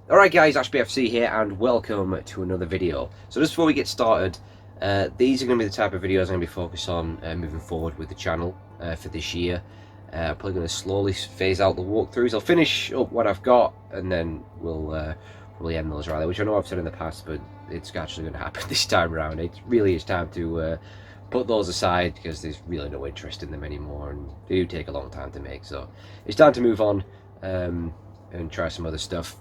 Alright guys, AshBFC here and welcome to another video. So just before we get started, these are going to be the type of videos I'm going to be focused on moving forward with the channel for this year. Probably going to slowly phase out the walkthroughs. I'll finish up what I've got and then we'll probably end those right there, which I know I've said in the past, but it's actually going to happen this time around. It really is time to put those aside because there's really no interest in them anymore and they do take a long time to make. So it's time to move on and try some other stuff.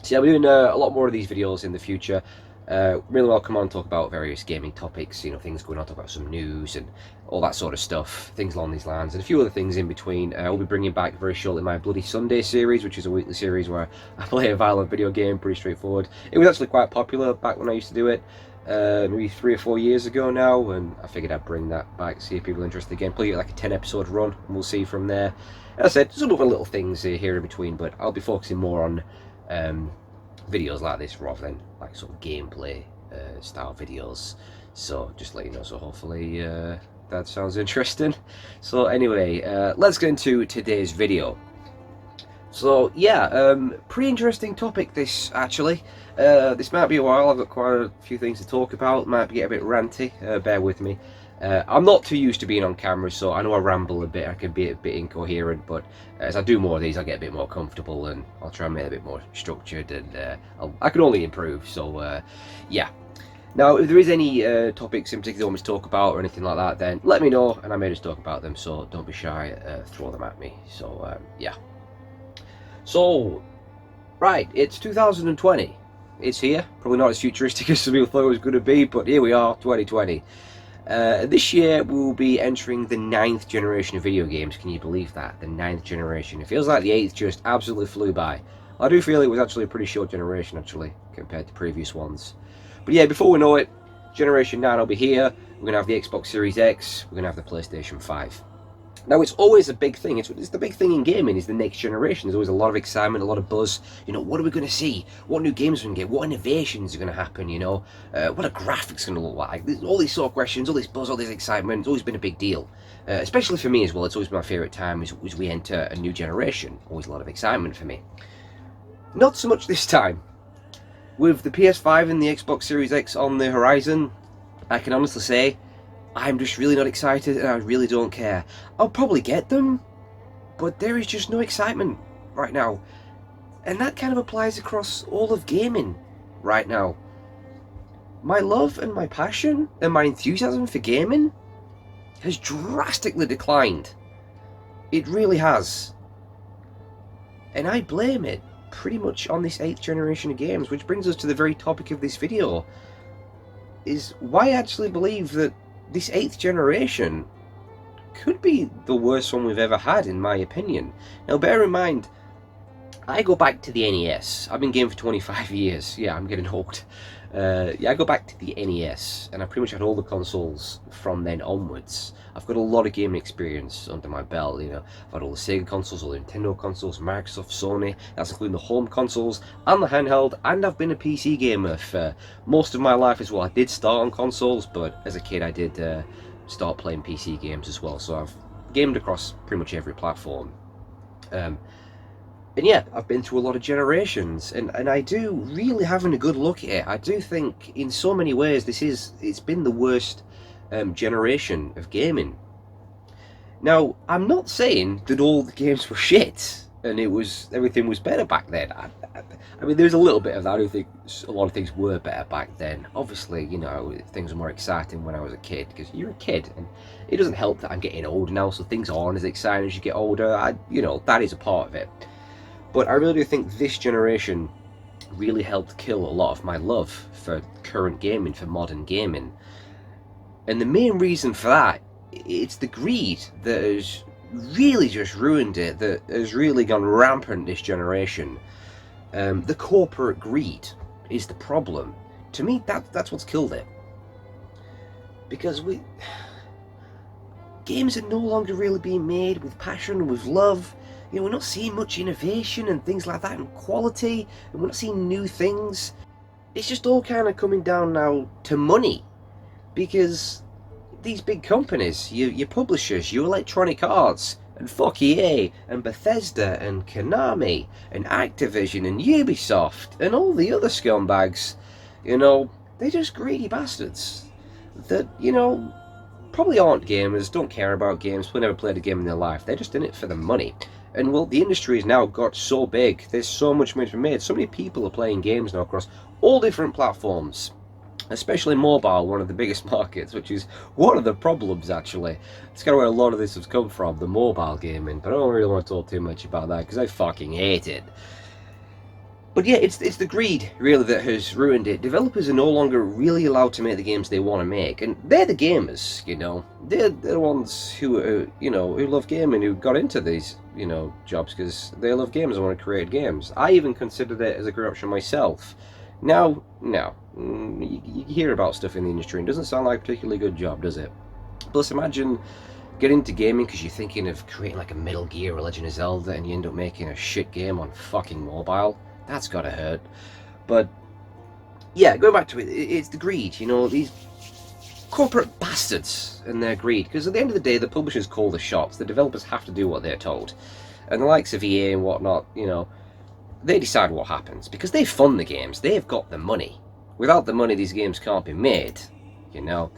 So yeah, we're doing a lot more of these videos in the future. Really well come on talk about various gaming topics, you know, things going on, talk about some news and all that sort of stuff, things along these lines, and a few other things in between. We'll be bringing back very shortly my Bloody Sunday series, which is a weekly series where I play a violent video game, pretty straightforward. It was actually quite popular back when I used to do it, maybe 3 or 4 years ago now, and I figured I'd bring that back, see if people are interested again. Probably get like a 10 episode run, and we'll see from there. As I said, some other little things here in between, but I'll be focusing more on videos like this rather than like sort of gameplay style videos. So just let you know, so hopefully that sounds interesting. So anyway, let's get into today's video. So yeah, pretty interesting topic this actually. This might be a while, I've got quite a few things to talk about, might get a bit ranty, bear with me. I'm not too used to being on camera, so I know I ramble a bit, I can be a bit incoherent, but as I do more of these I'll get a bit more comfortable and I'll try and make it a bit more structured, and I can only improve, so yeah. Now if there is any topics in particular you want me to talk about or anything like that, then let me know and I may just talk about them, so don't be shy, throw them at me. So yeah. So, right, it's 2020. It's here. Probably not as futuristic as some people thought it was going to be, but here we are, 2020. This year we'll be entering the 9th generation of video games. Can you believe that? The 9th generation. It feels like the 8th just absolutely flew by. I do feel it was actually a pretty short generation, actually, compared to previous ones. But yeah, before we know it, Generation 9 will be here. We're going to have the Xbox Series X. We're going to have the PlayStation 5. Now, it's always a big thing. It's the big thing in gaming is the next generation. There's always a lot of excitement, a lot of buzz. You know, what are we going to see? What new games are we going to get? What innovations are going to happen, you know? What are graphics going to look like? All these sort of questions, all this buzz, all this excitement. It's always been a big deal. Especially for me as well. It's always been my favourite time as we enter a new generation. Always a lot of excitement for me. Not so much this time. With the PS5 and the Xbox Series X on the horizon, I can honestly say I'm just really not excited and I really don't care. I'll probably get them, but there is just no excitement right now. And that kind of applies across all of gaming right now. My love and my passion and my enthusiasm for gaming has drastically declined. It really has. And I blame it pretty much on this 8th generation of games, which brings us to the very topic of this video, is why I actually believe that this 8th generation could be the worst one we've ever had, in my opinion. Now, bear in mind, I go back to the NES. I've been gaming for 25 years. Yeah, I'm getting old. Yeah, I go back to the NES, and I pretty much had all the consoles from then onwards. I've got a lot of gaming experience under my belt, you know. I've had all the Sega consoles, all the Nintendo consoles, Microsoft, Sony, that's including the home consoles and the handheld, and I've been a PC gamer for most of my life as well. I did start on consoles, but as a kid I did start playing PC games as well, so I've gamed across pretty much every platform. And yeah, I've been through a lot of generations, and I do really having a good look at it. I do think in so many ways it's been the worst generation of gaming. Now, I'm not saying that all the games were shit and everything was better back then. I mean, there's a little bit of that. I do think a lot of things were better back then. Obviously, you know, things were more exciting when I was a kid, because you're a kid, and it doesn't help that I'm getting older now, so things aren't as exciting as you get older. You know, that is a part of it. But I really do think this generation really helped kill a lot of my love for current gaming, for modern gaming. And the main reason for that, it's the greed that has really just ruined it, that has really gone rampant this generation. The corporate greed is the problem. To me, that's what's killed it. Because games are no longer really being made with passion, with love. You know, we're not seeing much innovation and things like that, and quality, and we're not seeing new things. It's just all kind of coming down now to money, because these big companies, your publishers, your Electronic Arts, And fuck EA, and Bethesda, and Konami, and Activision, and Ubisoft, and all the other scumbags. You know, they're just greedy bastards that, you know, probably aren't gamers, don't care about games, probably never played a game in their life. They're just in it for the money. And well, the industry has now got so big, there's so much money to be made. So many people are playing games now across all different platforms, especially mobile, one of the biggest markets, which is one of the problems actually. It's kind of where a lot of this has come from, the mobile gaming, but I don't really want to talk too much about that because I fucking hate it. But yeah, it's the greed really that has ruined it. Developers are no longer really allowed to make the games they want to make, and they're the gamers, you know. They're the ones who you know, who love gaming, who got into these, you know, jobs because they love games and want to create games. I even considered it as a career option myself. Now, no, you hear about stuff in the industry, and it doesn't sound like a particularly good job, does it? Plus, imagine getting into gaming because you're thinking of creating like a Metal Gear or Legend of Zelda, and you end up making a shit game on fucking mobile. That's gotta hurt. But yeah, going back to it, it's the greed, you know, these corporate bastards and their greed. Because at the end of the day, the publishers call the shots, the developers have to do what they're told. And the likes of EA and whatnot, you know, they decide what happens because they fund the games, they've got the money. Without the money, these games can't be made, you know.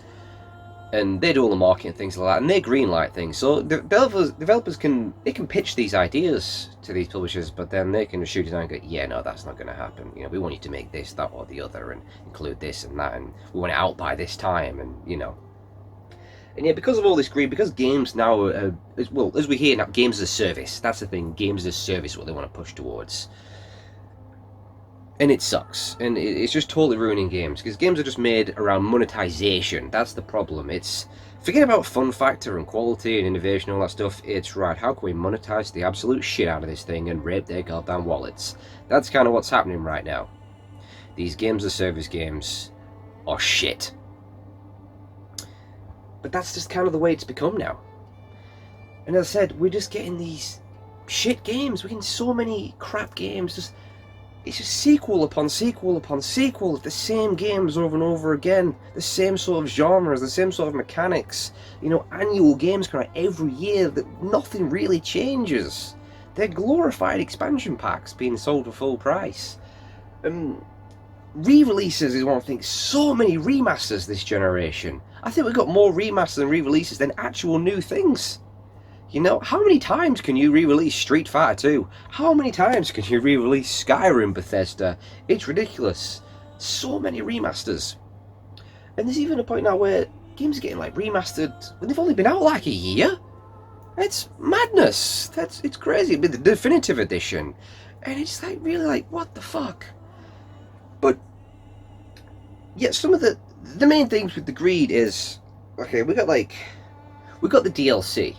And they do all the marketing things like that, and they greenlight things. So developers can pitch these ideas to these publishers, but then they can shoot it down and go, yeah, no, that's not going to happen. You know, we want you to make this, that, or the other, and include this and that, and we want it out by this time, and you know. And yeah, because of all this greed, because games now, well, as we hear now, games as a service. That's the thing, games as a service, what they want to push towards. And it sucks, and it's just totally ruining games, because games are just made around monetization. That's the problem. It's, forget about fun factor and quality and innovation and all that stuff. It's, right, how can we monetize the absolute shit out of this thing and rape their goddamn wallets? That's kind of what's happening right now. These games as service games are shit. But that's just kind of the way it's become now. And as I said, we're just getting these shit games. We're getting so many crap games, it's just sequel upon sequel upon sequel of the same games over and over again, the same sort of genres, the same sort of mechanics, you know, annual games come out every year that nothing really changes. They're glorified expansion packs being sold for full price. Re-releases is one of the things, so many remasters this generation. I think we've got more remasters and re-releases than actual new things. You know, how many times can you re-release Street Fighter 2? How many times can you re-release Skyrim, Bethesda? It's ridiculous. So many remasters. And there's even a point now where games are getting like remastered when they've only been out like a year. It's madness. It's crazy. It'd be the definitive edition. And it's like, really, like, what the fuck? But yeah, some of the main things with the greed is, okay, we got the DLC.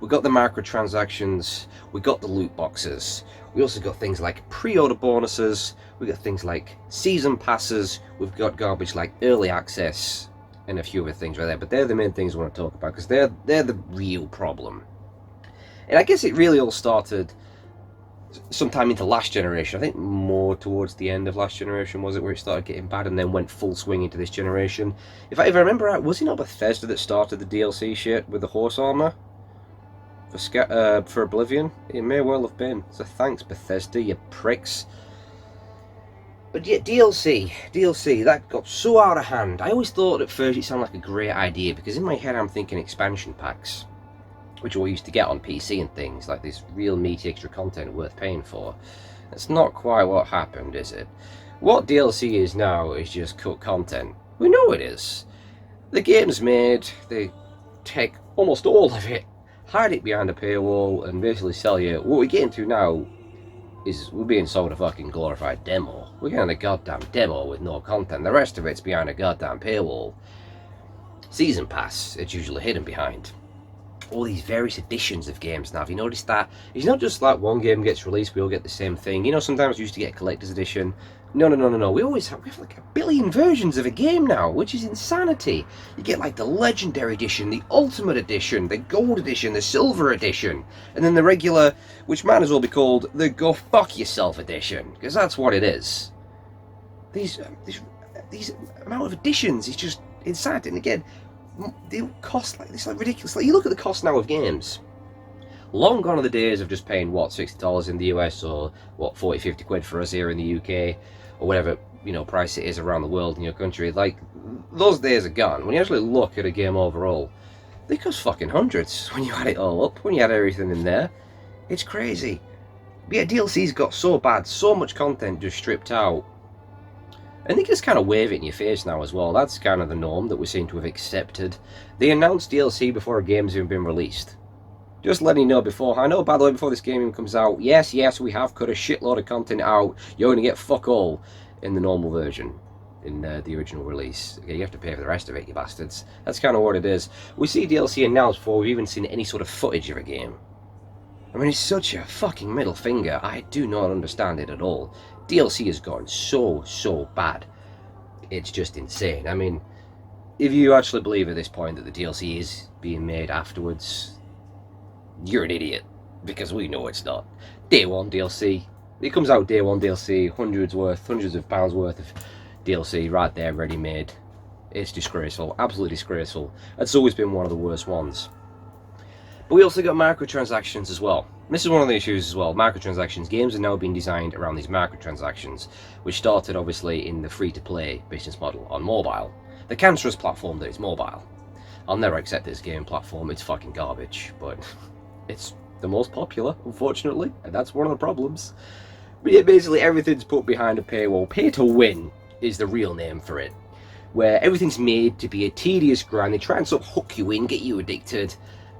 We got the microtransactions, we got the loot boxes, we also got things like pre-order bonuses, we got things like season passes, we've got garbage like early access, and a few other things right there, but they're the main things I want to talk about, because they're the real problem. And I guess it really all started sometime into last generation. I think more towards the end of last generation, was it, where it started getting bad and then went full swing into this generation. If I remember right, was it not Bethesda that started the DLC shit with the horse armor? For Oblivion? It may well have been. So thanks, Bethesda, you pricks. But yeah, DLC, that got so out of hand. I always thought at first it sounded like a great idea, because in my head I'm thinking expansion packs, which we used to get on PC and things, like this real meaty extra content worth paying for. That's not quite what happened, is it? What DLC is now is just cut content. We know it is. The game's made, they take almost all of it, hide it behind a paywall, and basically sell you. What we're getting to now is we're being sold a fucking glorified demo. We're getting a goddamn demo with no content. The rest of it's behind a goddamn paywall. Season pass, it's usually hidden behind. All these various editions of games now. Have you noticed that? It's not just like one game gets released, we all get the same thing. You know, sometimes we used to get a collector's edition. No. We have like a billion versions of a game now, which is insanity. You get like the Legendary Edition, the Ultimate Edition, the Gold Edition, the Silver Edition, and then the regular, which might as well be called the Go Fuck Yourself Edition, because that's what it is. These amount of editions is just insanity. And again, they cost like this, like ridiculous. Like, you look at the cost now of games. Long gone are the days of just paying, what, $60 in the US, or what, 40, 50 quid for us here in the UK, or whatever, you know, price it is around the world in your country. Like, those days are gone. When you actually look at a game overall, they cost fucking hundreds when you add it all up, when you add everything in there. It's crazy. But yeah, DLC's got so bad, so much content just stripped out. And they just kind of wave it in your face now as well. That's kind of the norm that we seem to have accepted. They announce DLC before a game's even been released. Just letting you know beforehand. Oh, by the way, before this game even comes out, yes, we have cut a shitload of content out. You're going to get fuck all in the normal version, in the original release. Okay, you have to pay for the rest of it, you bastards. That's kind of what it is. We see DLC announced before we've even seen any sort of footage of a game. I mean, it's such a fucking middle finger. I do not understand it at all. DLC has gone so bad. It's just insane. I mean, if you actually believe at this point that the DLC is being made afterwards, you're an idiot, because we know it's not. Day one DLC. It comes out day one DLC, hundreds of pounds worth of DLC right there, ready made. It's disgraceful, absolutely disgraceful. It's always been one of the worst ones. But we also got microtransactions as well. This is one of the issues as well. Microtransactions. Games are now being designed around these microtransactions, which started obviously in the free-to-play business model on mobile. The cancerous platform that is mobile. I'll never accept this game platform. It's fucking garbage, but it's the most popular, unfortunately, and that's one of the problems. But yeah, basically everything's put behind a paywall. Pay to win is the real name for it, where everything's made to be a tedious grind. They try and sort of hook you in, get you addicted,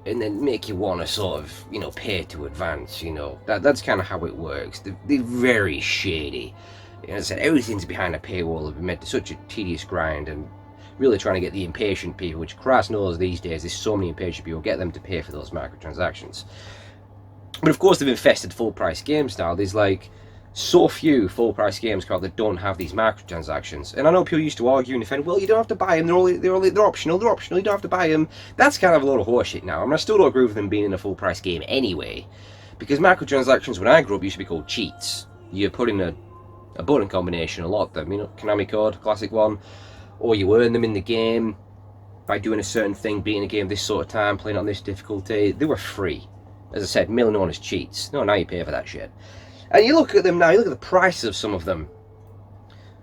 and then make you want to sort of, you know, pay to advance, you know. That's kind of how it works. They're very shady. As I said, everything's behind a paywall. Have been made to such a tedious grind, and really trying to get the impatient people, which Christ knows these days, there's so many impatient people, get them to pay for those microtransactions. But of course they've infested full price games now. There's like so few full price games that don't have these microtransactions. And I know people used to argue and defend, well, you don't have to buy them, they're optional, you don't have to buy them. That's kind of a lot of horseshit now. I mean, I still don't agree with them being in a full price game anyway, because microtransactions when I grew up used to be called cheats. You put in a button combination, a lot of them, you know, Konami code, classic one, or you earn them in the game by doing a certain thing, beating a game this sort of time, playing on this difficulty. They were free. As I said, merely known as cheats. No, now you pay for that shit. And you look at them now, you look at the prices of some of them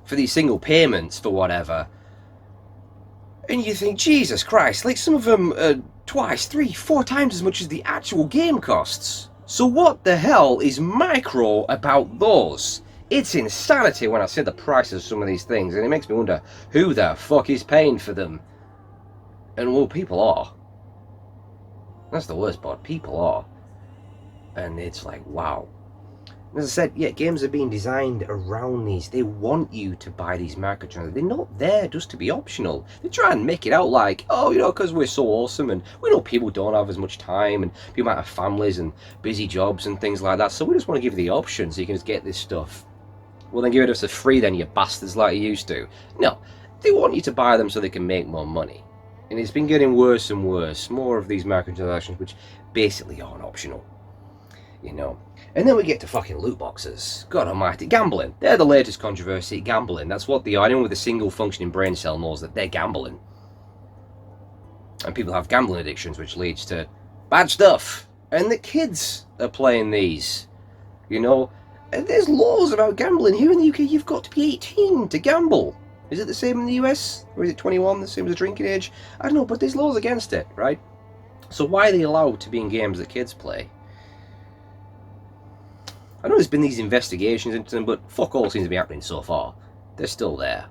for these single payments for whatever, and you think, Jesus Christ, like some of them are twice, 3, 4 times as much as the actual game costs. So what the hell is micro about those? It's insanity when I see the prices of some of these things, and it makes me wonder who the fuck is paying for them. And well, people are. That's the worst part, people are. And it's like, wow. As I said, yeah, games are being designed around these. They want you to buy these microtransactions. They're not there just to be optional. They try and make it out like, oh, you know, because we're so awesome, and we know people don't have as much time, and people might have families and busy jobs and things like that, so we just want to give you the option so you can just get this stuff. Well, then give it us for free then, you bastards, like you used to. No, they want you to buy them so they can make more money. And it's been getting worse and worse. More of these microtransactions, which basically aren't optional. You know. And then we get to fucking loot boxes. God almighty. Gambling. They're the latest controversy. Gambling. That's what they are. Anyone with a single functioning brain cell knows that they're gambling. And people have gambling addictions, which leads to bad stuff. And the kids are playing these. You know. And there's laws about gambling. Here in the UK, you've got to be 18 to gamble. Is it the same in the US? Or is it 21, the same as the drinking age? I don't know, but there's laws against it, right? So why are they allowed to be in games that kids play? I know there's been these investigations into them, but fuck all seems to be happening so far. They're still there.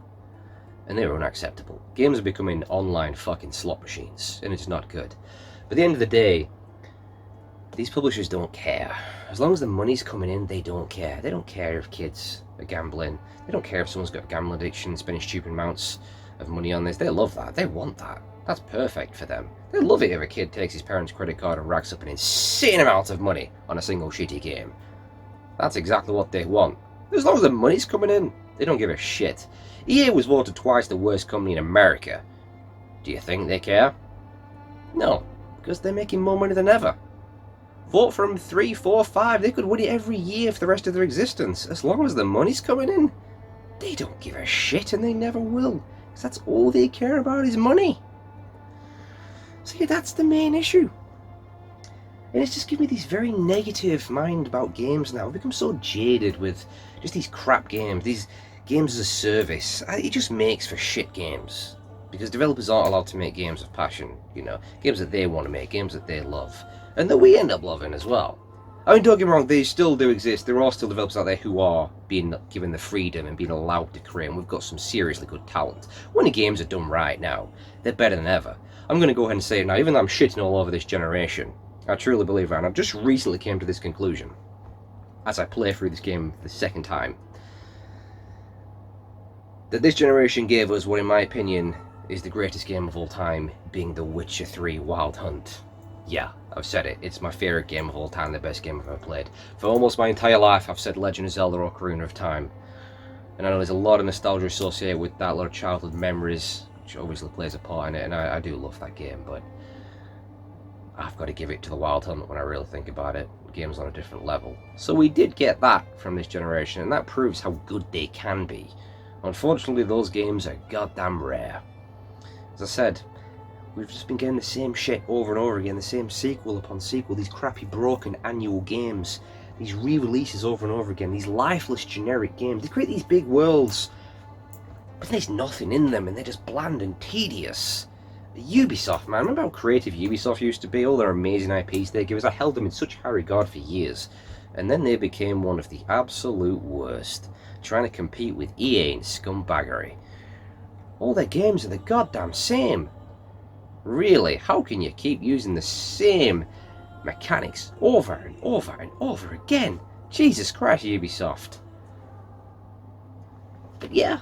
And they're unacceptable. Games are becoming online fucking slot machines, and it's not good. But at the end of the day, these publishers don't care. As long as the money's coming in, they don't care. They don't care if kids are gambling. They don't care if someone's got a gambling addiction, spending stupid amounts of money on this. They love that. They want that. That's perfect for them. They love it if a kid takes his parents' credit card and racks up an insane amount of money on a single shitty game. That's exactly what they want. As long as the money's coming in, they don't give a shit. EA was voted twice the worst company in America. Do you think they care? No, because they're making more money than ever. Vote for them 3, 4, 5. They could win it every year for the rest of their existence. As long as the money's coming in, they don't give a shit, and they never will. Because that's all they care about is money. So yeah, that's the main issue. And it's just given me this very negative mind about games now. I've become so jaded with just these crap games, these games as a service. It just makes for shit games. Because developers aren't allowed to make games of passion, you know, games that they want to make, games that they love, and that we end up loving as well. I mean, don't get me wrong, they still do exist. There are still developers out there who are being given the freedom and being allowed to create, and we've got some seriously good talent. When the games are done right now, they're better than ever. I'm going to go ahead and say it now, even though I'm shitting all over this generation, I truly believe that, and I just recently came to this conclusion as I play through this game the second time, that this generation gave us what, in my opinion, is the greatest game of all time, being The Witcher 3 Wild Hunt. Yeah, I've said it. It's my favourite game of all time, the best game I've ever played. For almost my entire life, I've said Legend of Zelda: Ocarina of Time. And I know there's a lot of nostalgia associated with that, a lot of childhood memories, which obviously plays a part in it, and I do love that game, but I've got to give it to the Wild Hunt when I really think about it. The game's on a different level. So we did get that from this generation, and that proves how good they can be. Unfortunately, those games are goddamn rare. As I said, we've just been getting the same shit over and over again, the same sequel upon sequel, these crappy broken annual games, these re-releases over and over again, these lifeless generic games. They create these big worlds, but there's nothing in them, and they're just bland and tedious. Ubisoft, man, remember how creative Ubisoft used to be? All their amazing IPs they give us, I held them in such high regard for years, and then they became one of the absolute worst, trying to compete with EA and scumbaggery. All their games are the goddamn same. Really, how can you keep using the same mechanics over and over and over again? Jesus Christ, Ubisoft. But yeah,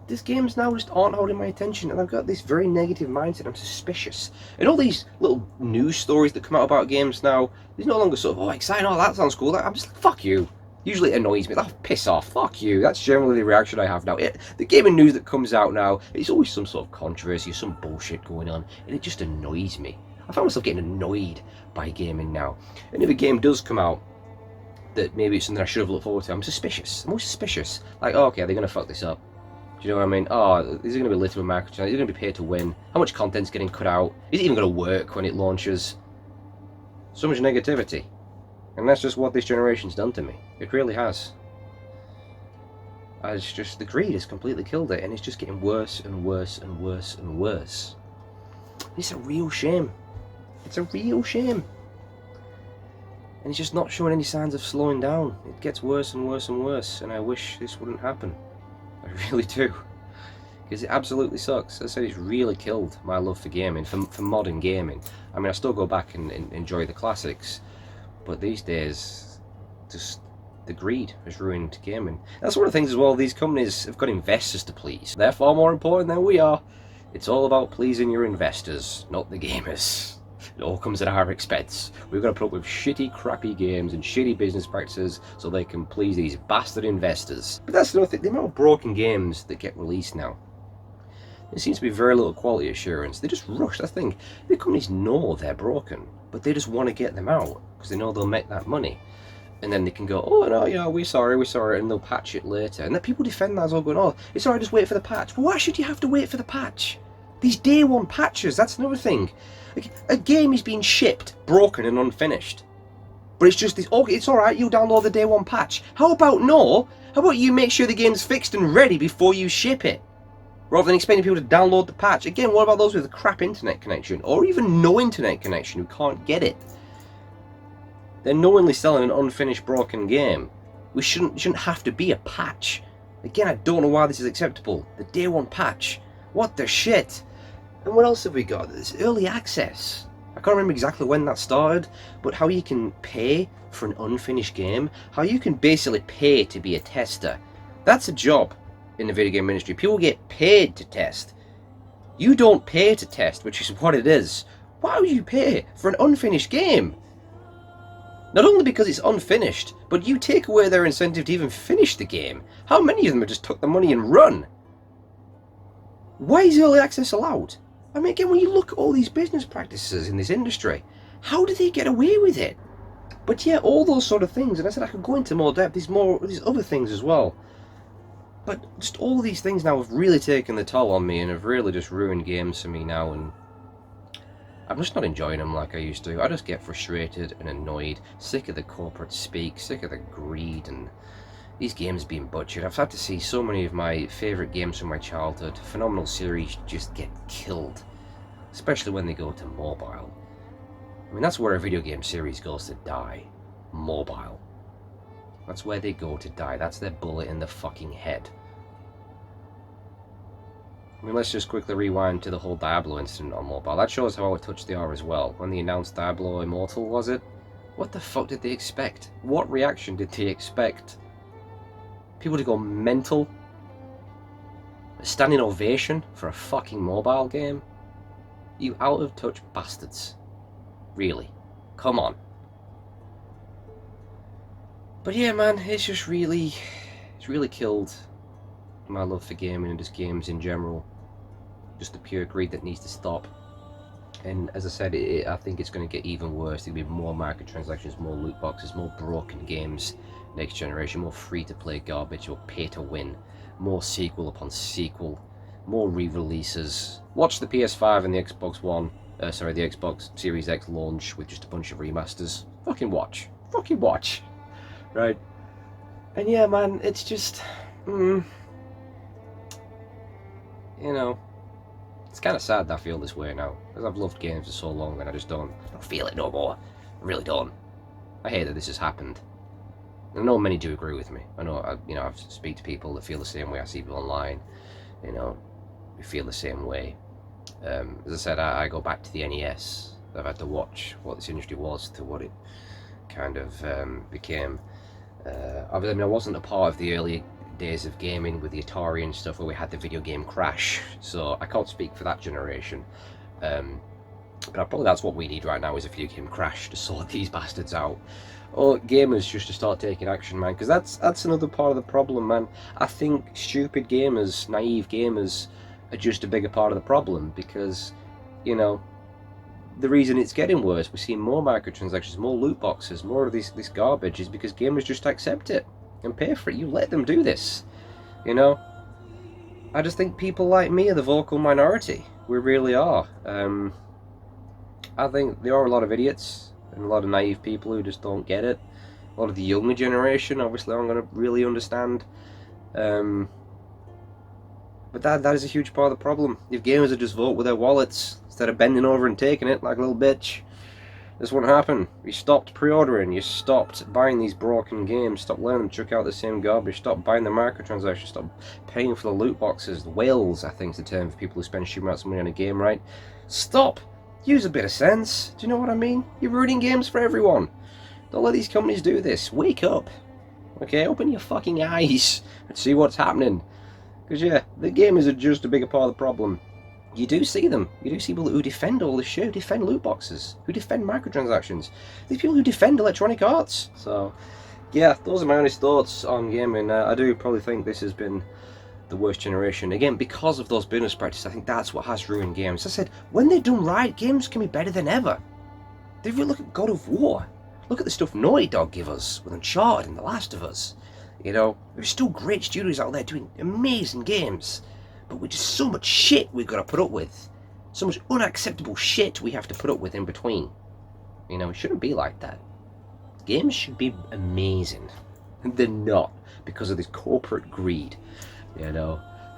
these games now just aren't holding my attention, and I've got this very negative mindset. I'm suspicious. And all these little news stories that come out about games now, there's no longer sort of, oh, exciting, oh, that sounds cool. I'm just like, fuck you. Usually it annoys me. Oh, piss off, fuck you. That's generally the reaction I have now. The gaming news that comes out now, it's always some sort of controversy, some bullshit going on, and it just annoys me. I find myself getting annoyed by gaming now. And if a game does come out that maybe it's something I should have looked forward to, I'm suspicious. I'm always suspicious. Like, oh, okay, they're going to fuck this up. Do you know what I mean? Oh, is it going to be littered with microtransactions? Is it going to be paid to win? How much content's getting cut out? Is it even going to work when it launches? So much negativity. And that's just what this generation's done to me. It really has. It's just, the greed has completely killed it, and it's just getting worse and worse and worse and worse. It's a real shame. It's a real shame. And it's just not showing any signs of slowing down. It gets worse and worse and worse, and I wish this wouldn't happen. I really do. Because it absolutely sucks. As I said, it's really killed my love for gaming, for modern gaming. I mean, I still go back and enjoy the classics, but these days, just the greed has ruined gaming. That's one of the things as well, these companies have got investors to please. They're far more important than we are. It's all about pleasing your investors, not the gamers. It all comes at our expense. We've got to put up with shitty, crappy games and shitty business practices so they can please these bastard investors. But that's another thing, the amount of broken games that get released now. There seems to be very little quality assurance. They just rush. That's the thing. The companies know they're broken, but they just want to get them out because they know they'll make that money. And then they can go, oh no, yeah, we're sorry, and they'll patch it later. And then people defend that as well, going, oh, it's alright, just wait for the patch. But why should you have to wait for the patch? These day one patches, that's another thing. Like, a game is being shipped, broken and unfinished. But it's just this, oh, it's alright, you download the day one patch. How about you make sure the game's fixed and ready before you ship it? Rather than expecting people to download the patch. Again, what about those with a crap internet connection? Or even no internet connection who can't get it? They're knowingly selling an unfinished, broken game. We shouldn't have to be a patch. Again, I don't know why this is acceptable. The day one patch. What the shit? And what else have we got? This early access. I can't remember exactly when that started, but how you can pay for an unfinished game. How you can basically pay to be a tester. That's a job in the video game industry. People get paid to test. You don't pay to test, which is what it is. Why would you pay for an unfinished game? Not only because it's unfinished, but you take away their incentive to even finish the game. How many of them have just took the money and run? Why is early access allowed? I mean, again, when you look at all these business practices in this industry, how do they get away with it? But yeah, all those sort of things, and I said I could go into more depth, there's other things as well. But just all these things now have really taken the toll on me and have really just ruined games for me now, and I'm just not enjoying them like I used to. I just get frustrated and annoyed, sick of the corporate speak, sick of the greed and these games being butchered. I've had to see so many of my favourite games from my childhood, phenomenal series, just get killed. Especially when they go to mobile. I mean, that's where a video game series goes to die. Mobile. That's where they go to die. That's their bullet in the fucking head. I mean, let's just quickly rewind to the whole Diablo incident on mobile. That shows how out of touch they are as well. When they announced Diablo Immortal, was it? What the fuck did they expect? What reaction did they expect? People to go mental? A standing ovation for a fucking mobile game? You out of touch bastards. Really. Come on. But yeah, man, it's really killed my love for gaming and just games in general. Just the pure greed that needs to stop. And as I said, I think it's going to get even worse. There'll be more microtransactions, more loot boxes, more broken games next generation, more free-to-play garbage or pay-to-win, more sequel upon sequel, more re-releases. Watch the PS5 and the Xbox One, the Xbox Series X launch with just a bunch of remasters. Fucking watch. Fucking watch. Right? And yeah, man, it's just... you know... It's kind of sad that I feel this way now, because I've loved games for so long and I just don't feel it no more. I really don't. I hate that this has happened. I know many do agree with me. I know, I speak to people that feel the same way. I see people online, who feel the same way. As I said, I go back to the NES. I've had to watch what this industry was to what it kind of became. I wasn't a part of the early days of gaming with the Atari and stuff where we had the video game crash, so I can't speak for that generation, but probably that's what we need right now, is a video game crash to sort these bastards out, or gamers just to start taking action, man, because that's another part of the problem, man. I think stupid gamers, naive gamers, are just a bigger part of the problem, because the reason it's getting worse, we're seeing more microtransactions, more loot boxes, more of this garbage, is because gamers just accept it and pay for it. You let them do this, I just think people like me are the vocal minority. We really are. I think there are a lot of idiots and a lot of naive people who just don't get it. A lot of the younger generation obviously aren't going to really understand, but that is a huge part of the problem. If gamers would just vote with their wallets instead of bending over and taking it like a little bitch, this wouldn't happen. You stopped pre-ordering, you stopped buying these broken games, stop letting them chuck out the same garbage, stop buying the microtransactions, stop paying for the loot boxes, the whales, I think is the term for people who spend huge amounts of money on a game, right? Stop! Use a bit of sense. Do you know what I mean? You're ruining games for everyone. Don't let these companies do this. Wake up. Okay, open your fucking eyes and see what's happening. Because yeah, the gamers are just a bigger part of the problem. You do see them. You do see people who defend all this shit, who defend loot boxes, who defend microtransactions. These people who defend Electronic Arts. So, yeah, those are my honest thoughts on gaming. I do probably think this has been the worst generation. Again, because of those business practices, I think that's what has ruined games. As I said, when they're done right, games can be better than ever. If you look at God of War, look at the stuff Naughty Dog give us with Uncharted and The Last of Us. There's still great studios out there doing amazing games. But with just so much shit we've got to put up with. So much unacceptable shit we have to put up with in between. It shouldn't be like that. Games should be amazing. And they're not. Because of this corporate greed.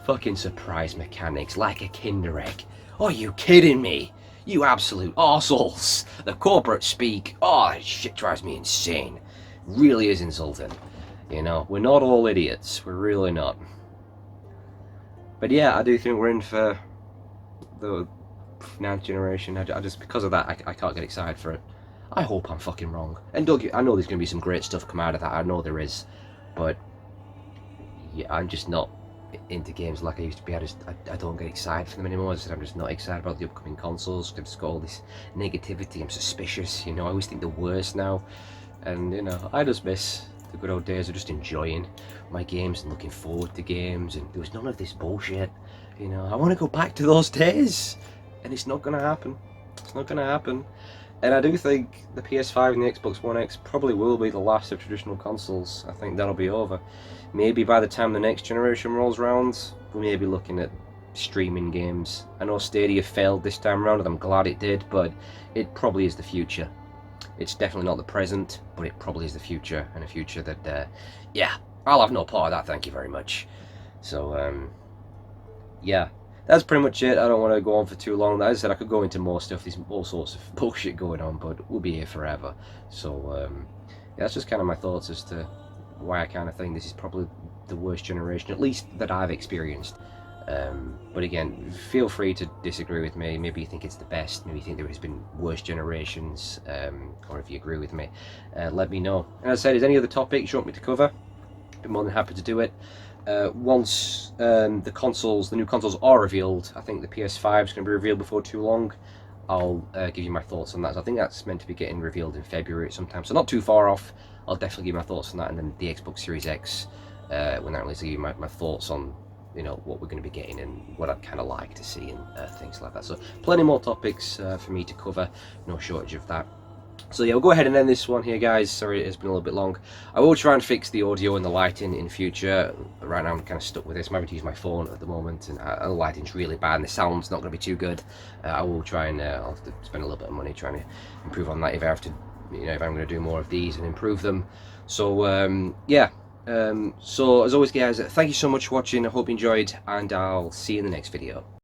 Fucking surprise mechanics like a Kinder Egg. Are you kidding me? You absolute arseholes. The corporate speak. Oh, that shit drives me insane. Really is insulting. We're not all idiots. We're really not. But yeah, I do think we're in for the 9th generation. I just, because of that, I can't get excited for it. I hope I'm fucking wrong. And I know there's going to be some great stuff come out of that. I know there is. But yeah, I'm just not into games like I used to be. I don't get excited for them anymore. As I said, I'm just not excited about the upcoming consoles. I've just got all this negativity. I'm suspicious. I always think the worst now. And, I just miss the good old days of just enjoying my games and looking forward to games, and there was none of this bullshit. I want to go back to those days, and it's not going to happen. It's not going to happen. And I do think the PS5 and the Xbox One X probably will be the last of traditional consoles. I think that'll be over. Maybe by the time the next generation rolls around, we may be looking at streaming games. I know Stadia failed this time around, and I'm glad it did, but it probably is the future. It's definitely not the present, but it probably is the future, and a future that, yeah, I'll have no part of that, thank you very much. So, yeah, that's pretty much it. I don't want to go on for too long. As I said, I could go into more stuff. There's all sorts of bullshit going on, but we'll be here forever. So, yeah, that's just kind of my thoughts as to why I kind of think this is probably the worst generation, at least that I've experienced. But again, feel free to disagree with me. Maybe you think it's the best, maybe you think there has been worse generations, or if you agree with me, let me know. And as I said, is any other topics you want me to cover, I'd be more than happy to do it. Once the new consoles are revealed, I think the PS5 is going to be revealed before too long, I'll give you my thoughts on that. So I think that's meant to be getting revealed in February sometime, so not too far off. I'll definitely give you my thoughts on that, and then the Xbox Series X, when that releases, I'll give you my thoughts on, you know, what we're going to be getting and what I'd kind of like to see and things like that. So plenty more topics for me to cover, no shortage of that. So yeah, we'll go ahead and end this one here, guys. Sorry it's been a little bit long. I will try and fix the audio and the lighting in future. Right now I'm kind of stuck with this. I'm having to use my phone at the moment, and the lighting's really bad and the sound's not going to be too good. I will try and I'll have to spend a little bit of money trying to improve on that if I have to, you know, if I'm going to do more of these and improve them. So yeah. So as always, guys, thank you so much for watching. I hope you enjoyed, and I'll see you in the next video.